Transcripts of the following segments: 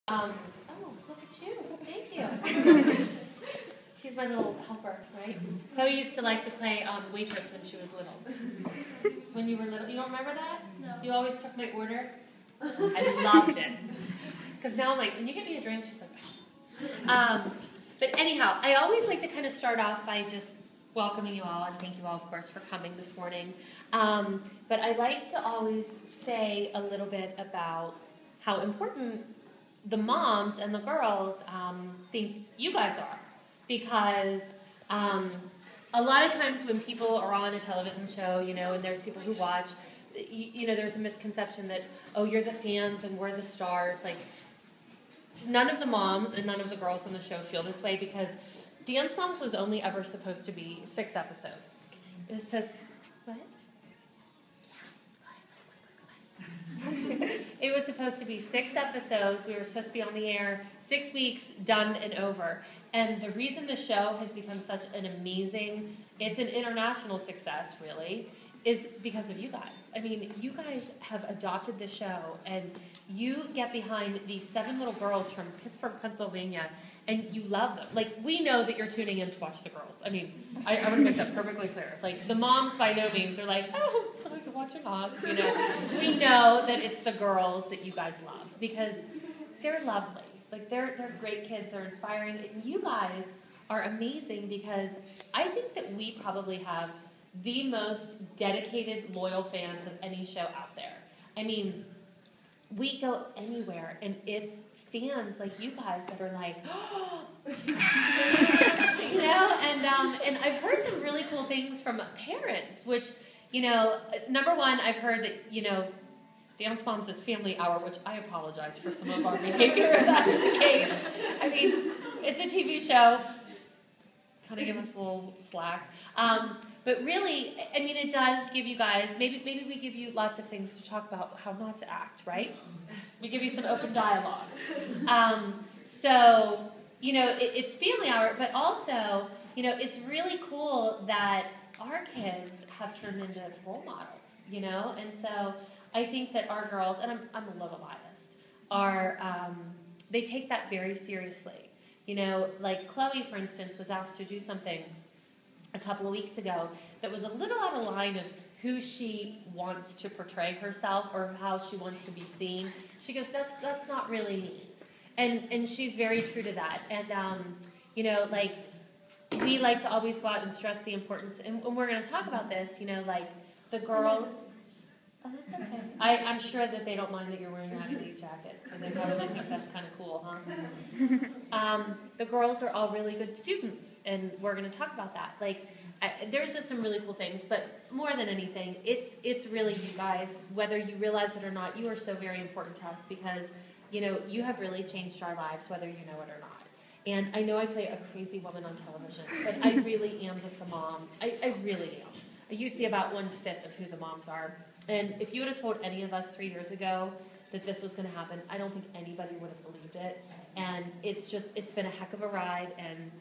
Oh, look at you. Thank you. She's my little helper, right? Chloe used to like to play waitress when she was little. When you were little. You don't remember that? No. You always took my order? I loved it. Because now I'm like, can you get me a drink? She's like, but anyhow, I always like to kind of start off by just welcoming you all, and thank you all, of course, for coming this morning. But I like to always say a little bit about how important the moms and the girls think you guys are. Because a lot of times when people are on a television show, and there's people who watch, there's a misconception that, oh, you're the fans and we're the stars. Like, none of the moms and none of the girls on the show feel this way, because Dance Moms was only ever supposed to be 6 episodes. It was supposed to, what? It was supposed to be 6 episodes. We were supposed to be on the air 6 weeks, done and over. And the reason the show has become such an amazing, it's an international success, really, is because of you guys. I mean, you guys have adopted the show, and you get behind these 7 little girls from Pittsburgh, Pennsylvania, and you love them. Like, we know that you're tuning in to watch the girls. I mean, I want to make that perfectly clear. Like, the moms by no means are like, oh, it's like watching us, We know that it's the girls that you guys love, because they're lovely. Like, they're great kids, they're inspiring, and you guys are amazing, because I think that we probably have the most dedicated, loyal fans of any show out there. I mean, we go anywhere, and it's fans like you guys that are like, oh, and I've heard some really cool things from parents, which, number one, I've heard that, Dance Moms is family hour, which I apologize for some of our behavior if that's the case. I mean, it's a TV show. Kind of give us a little slack. But really, I mean, it does give you guys, maybe we give you lots of things to talk about how not to act, right? We give you some open dialogue. So, it's family hour, but also, it's really cool that our kids have turned into role models, and so I think that our girls, and I'm a little biased, are, they take that very seriously. Like Chloe, for instance, was asked to do something a couple of weeks ago that was a little out of line of who she wants to portray herself or how she wants to be seen. She goes, that's not really me. And she's very true to that. And, like, we like to always go out and stress the importance, and we're going to talk about this, like, the girls. Oh, that's okay. I'm sure that they don't mind that you're wearing that leaf jacket, because they probably think that's kind of cool, huh? The girls are all really good students, and we're going to talk about that. Like, there's just some really cool things, but more than anything, it's really you guys, whether you realize it or not. You are so very important to us, because, you have really changed our lives, whether you know it or not. And I know I play a crazy woman on television, but I really am just a mom. I really am. You see about 1/5 of who the moms are. And if you would have told any of us 3 years ago that this was going to happen, I don't think anybody would have believed it. And it's been a heck of a ride. And,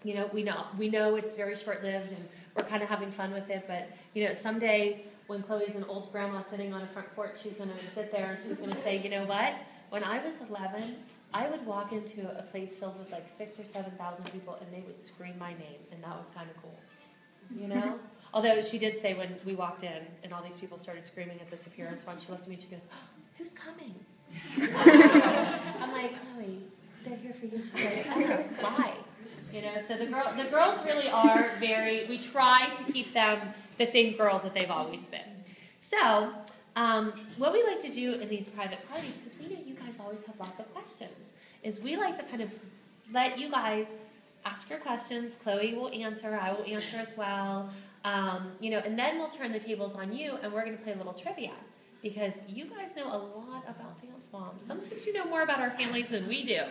we know it's very short-lived, and we're kind of having fun with it. But, someday when Chloe's an old grandma sitting on a front porch, she's going to sit there and she's going to say, you know what? When I was 11, I would walk into a place filled with like 6,000 or 7,000 people, and they would scream my name. And that was kind of cool, Although she did say when we walked in and all these people started screaming at this appearance once, she looked at me and she goes, oh, who's coming? I'm like, Chloe, they're here for you. She's like, oh, why? So the girls really are we try to keep them the same girls that they've always been. So what we like to do in these private parties, because we know you guys always have lots of questions, is we like to kind of let you guys ask your questions. Chloe will answer. I will answer as well. And then we'll turn the tables on you, and we're going to play a little trivia, because you guys know a lot about Dance Moms. Sometimes you know more about our families than we do.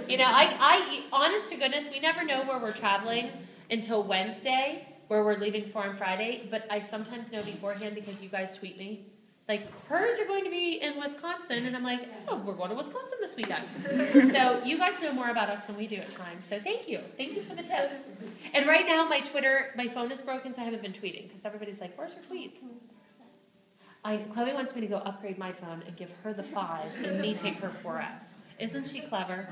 I honest to goodness, we never know where we're traveling until Wednesday, where we're leaving for on Friday, but I sometimes know beforehand because you guys tweet me. Like, heard you're going to be in Wisconsin, and I'm like, oh, we're going to Wisconsin this weekend. So you guys know more about us than we do at times. So thank you. Thank you for the tips. And right now, my phone is broken, so I haven't been tweeting, because everybody's like, where's your tweets? Chloe wants me to go upgrade my phone and give her the 5 and me take her 4S. Isn't she clever?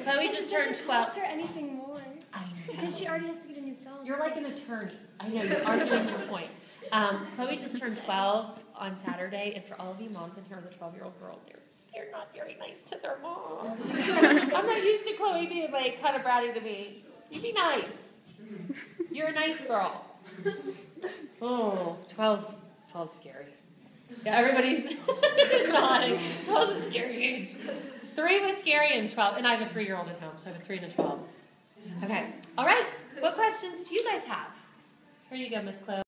Chloe just turned 12. Cost her anything more. I know. Because she already has to get a new phone. You're like an attorney. I know, you're arguing your point. Chloe just turned 12 on Saturday, and for all of you moms in here with a 12-year-old girl, they're not very nice to their moms. I'm not used to Chloe being like kind of bratty to me. You be nice. You're a nice girl. Oh, 12's scary. Yeah, everybody's nodding. 12 is a scary age. 3 was scary and 12, and I have a 3-year-old at home, so I have a 3 and a 12. Okay. All right. What questions do you guys have? Here you go, Miss Chloe.